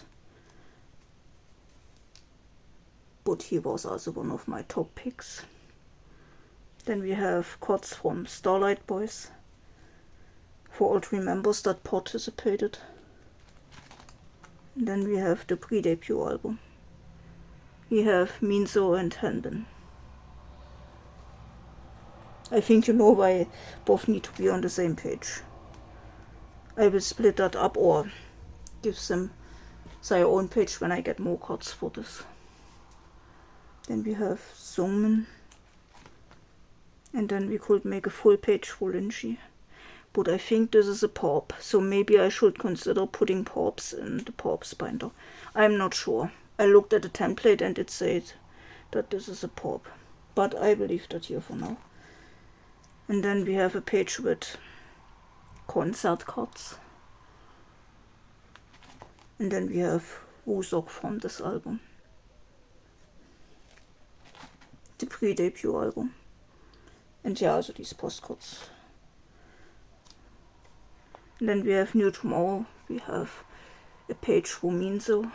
But he was also one of my top picks. Then we have cards from Starlight Boys, for all 3 members that participated. And then we have the pre-debut album. We have Minso and Hanbin. I think you know why both need to be on the same page. I will split that up or give them their own page when I get more cards for this. Then we have Sungmin. And then we could make a full page for Linji. But I think this is a pop, so maybe I should consider putting pops in the pops binder. I'm not sure. I looked at the template and it said that this is a pop. But I will leave that here for now. And then we have a page with concert cards. And then we have muss, auch from this album. The pre-debut album. And yeah, also these postcards. And then we have New Tomorrow. We have a page for Minso.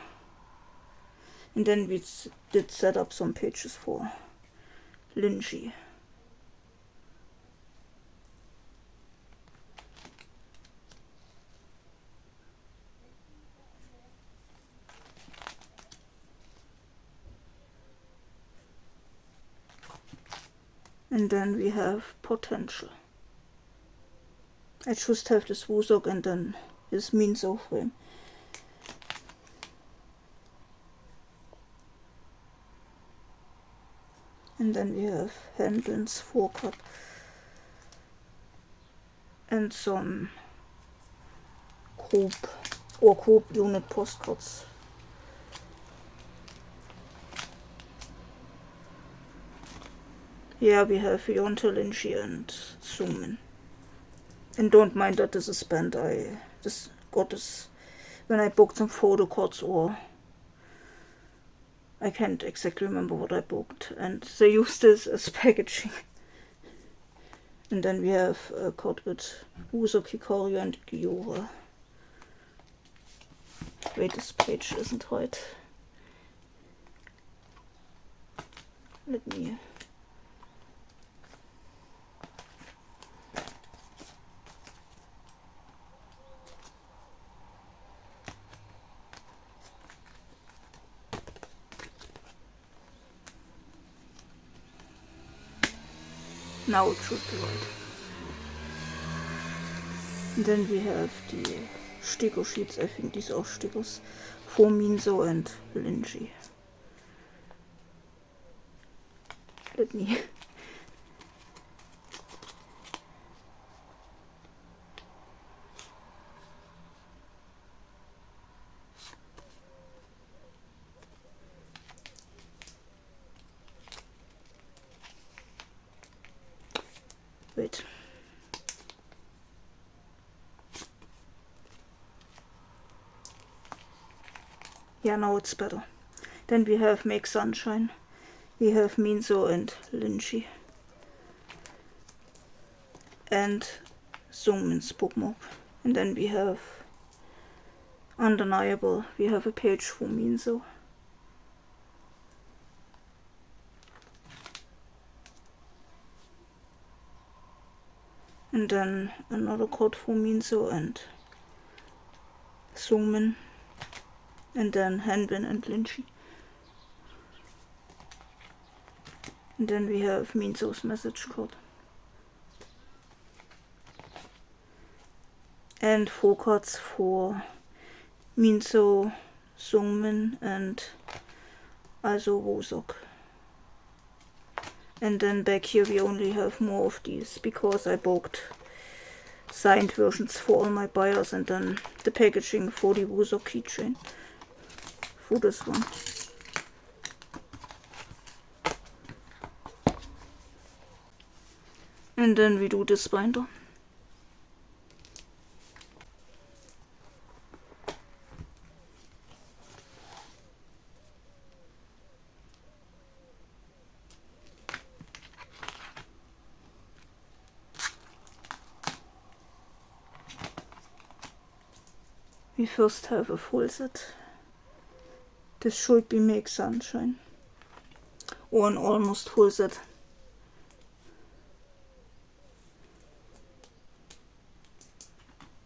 And then we did set up some pages for Linji. And then we have potential. I just have this Wusok and then this means aufhören. And then we have Handlens, Photocards, and some group unit postcards. Here we have ontology and zoom in. And don't mind that this is banned. I just got this when I booked some Photocards, or I can't exactly remember what I booked, and they use this as packaging. And then we have a card with Uso, Kikario and Giora. Wait, this page isn't right. Let me... Now it should be right. And then we have the sticker sheets. I think these are stickers for Minso and Linji. Let me... Wait. Yeah, now it's better. Then we have Make Sunshine. We have Minso and Linji. And Sungmin's bookmark. And then we have Undeniable. We have a page for Minso. And then another card for Minso and Sungmin. And then Hanbin and Linji. And then we have Minso's message card. And Photocards for Minso, Sungmin and also Wusok. And then back here we only have more of these because I booked signed versions for all my buyers, and then the packaging for the Wusok keychain for this one. And then we do this binder. We first have a full set. This should be Make Sunshine. Or an almost full set.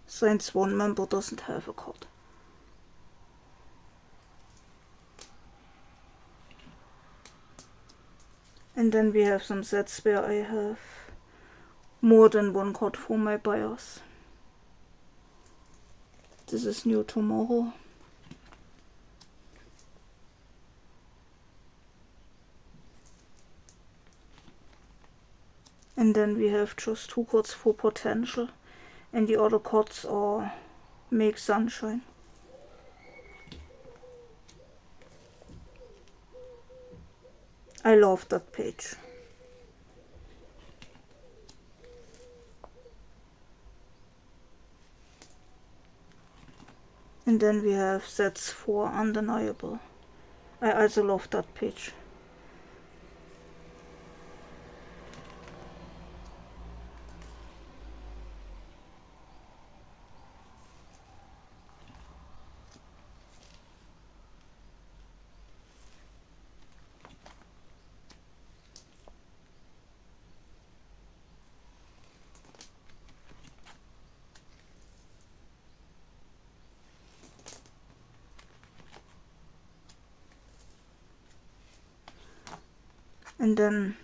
Since one member doesn't have a card. And then we have some sets where I have more than one card for my buyers. This is New Tomorrow. And then we have just 2 cards for Potential, and the other cards are Make Sunshine. I love that page. And then we have sets for Undeniable. I also love that page. And then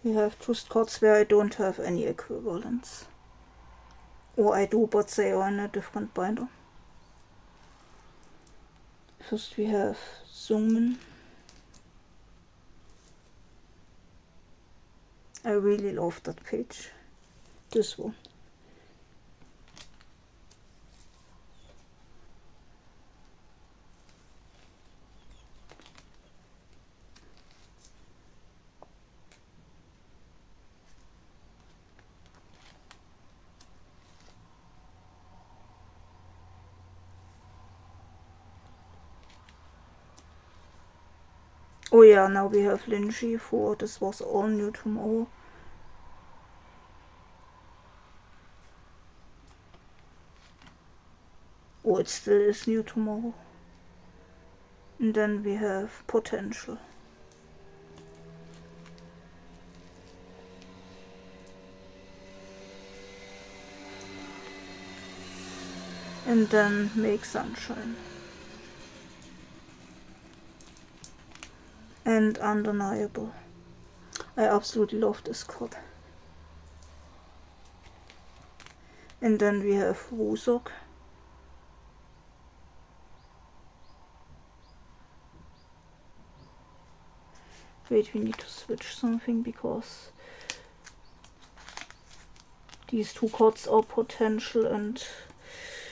We have just cards where I don't have any equivalents. Or I do, but they are in a different binder. First we have Zoomen. I really love that page. This one. Oh yeah, now we have Linji for This Was All New Tomorrow. Oh, it still is new tomorrow. And then we have Potential. And then Make Sunshine. And Undeniable. I absolutely love this card. And then we have Wusok. Wait, we need to switch something because these two cards are Potential and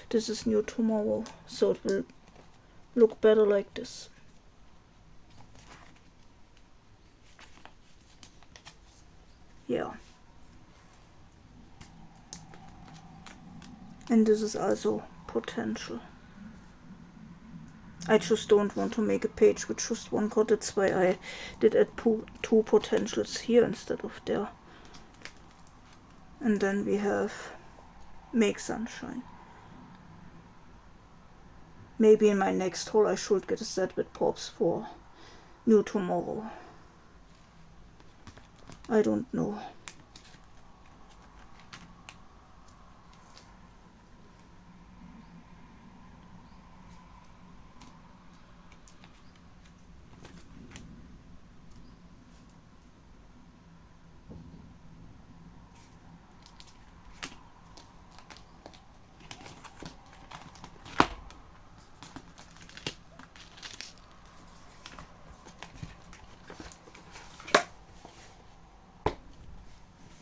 this is New Tomorrow, so it will look better like this. Yeah. And this is also Potential. I just don't want to make a page with just one card, that's why I did add two potentials here instead of there. And then we have Make Sunshine. Maybe in my next haul I should get a set with pops for New Tomorrow. I don't know.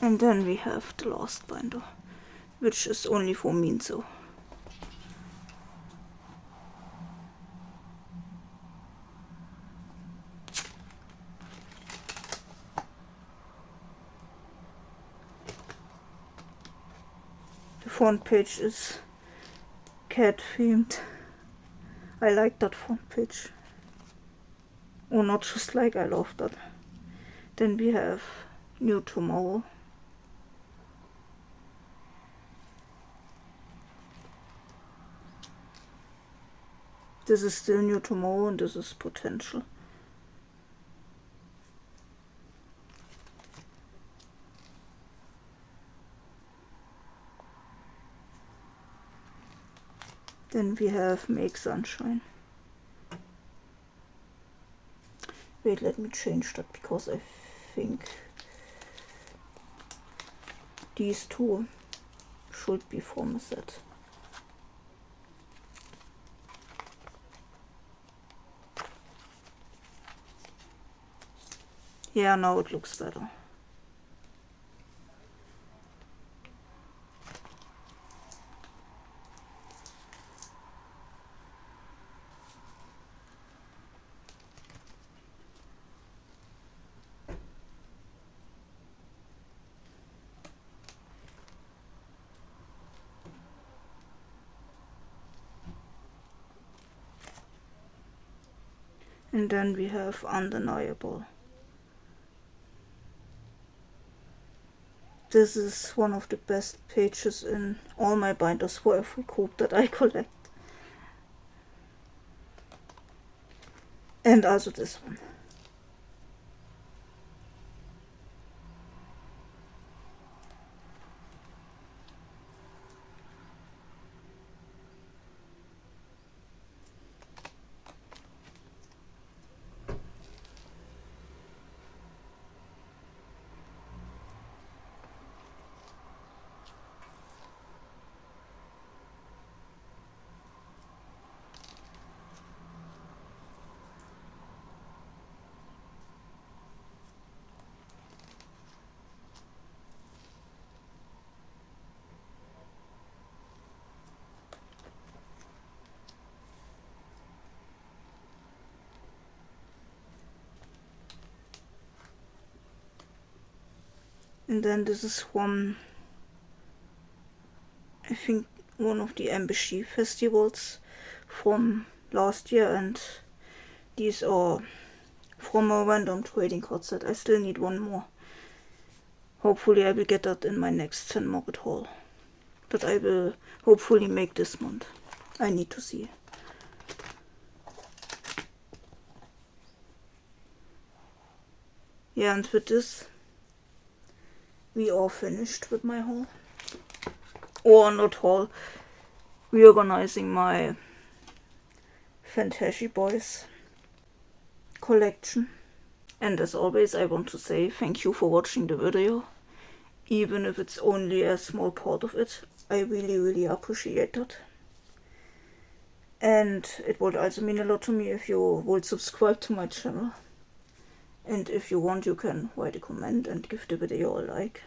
And then we have the last binder, which is only for Minzo. The front page is cat themed. I like that front page. Or not just like, I love that. Then we have New Tomorrow. This is still New Tomorrow and this is Potential. Then we have Make Sunshine. Wait, let me change that because I think these two should be from a set. Yeah, now it looks better. And then we have Undeniable. This is one of the best pages in all my binders for every group that I collect. And also this one. And then this is from, I think, one of the embassy festivals from last year, and these are from a random trading card set. I still need one more. Hopefully I will get that in my next 10 market haul that I will hopefully make this month. I need to see. Yeah, and with this we are finished with my haul. Or not haul, reorganizing my Fantasy Boys collection. And as always, I want to say thank you for watching the video. Even if it's only a small part of it, I really appreciate it. And it would also mean a lot to me if you would subscribe to my channel. And if you want, you can write a comment and give the video a like.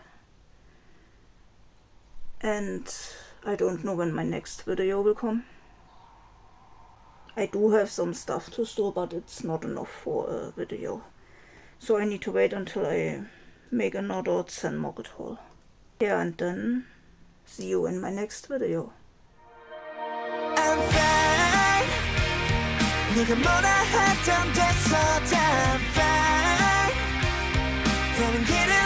And I don't know when my next video will come. I do have some stuff to store, but it's not enough for a video. So I need to wait until I make another 10 market haul. Yeah, and then see you in my next video. I'm fine. 네가 뭐라 하던 됐어, I'm fine. 다른 길을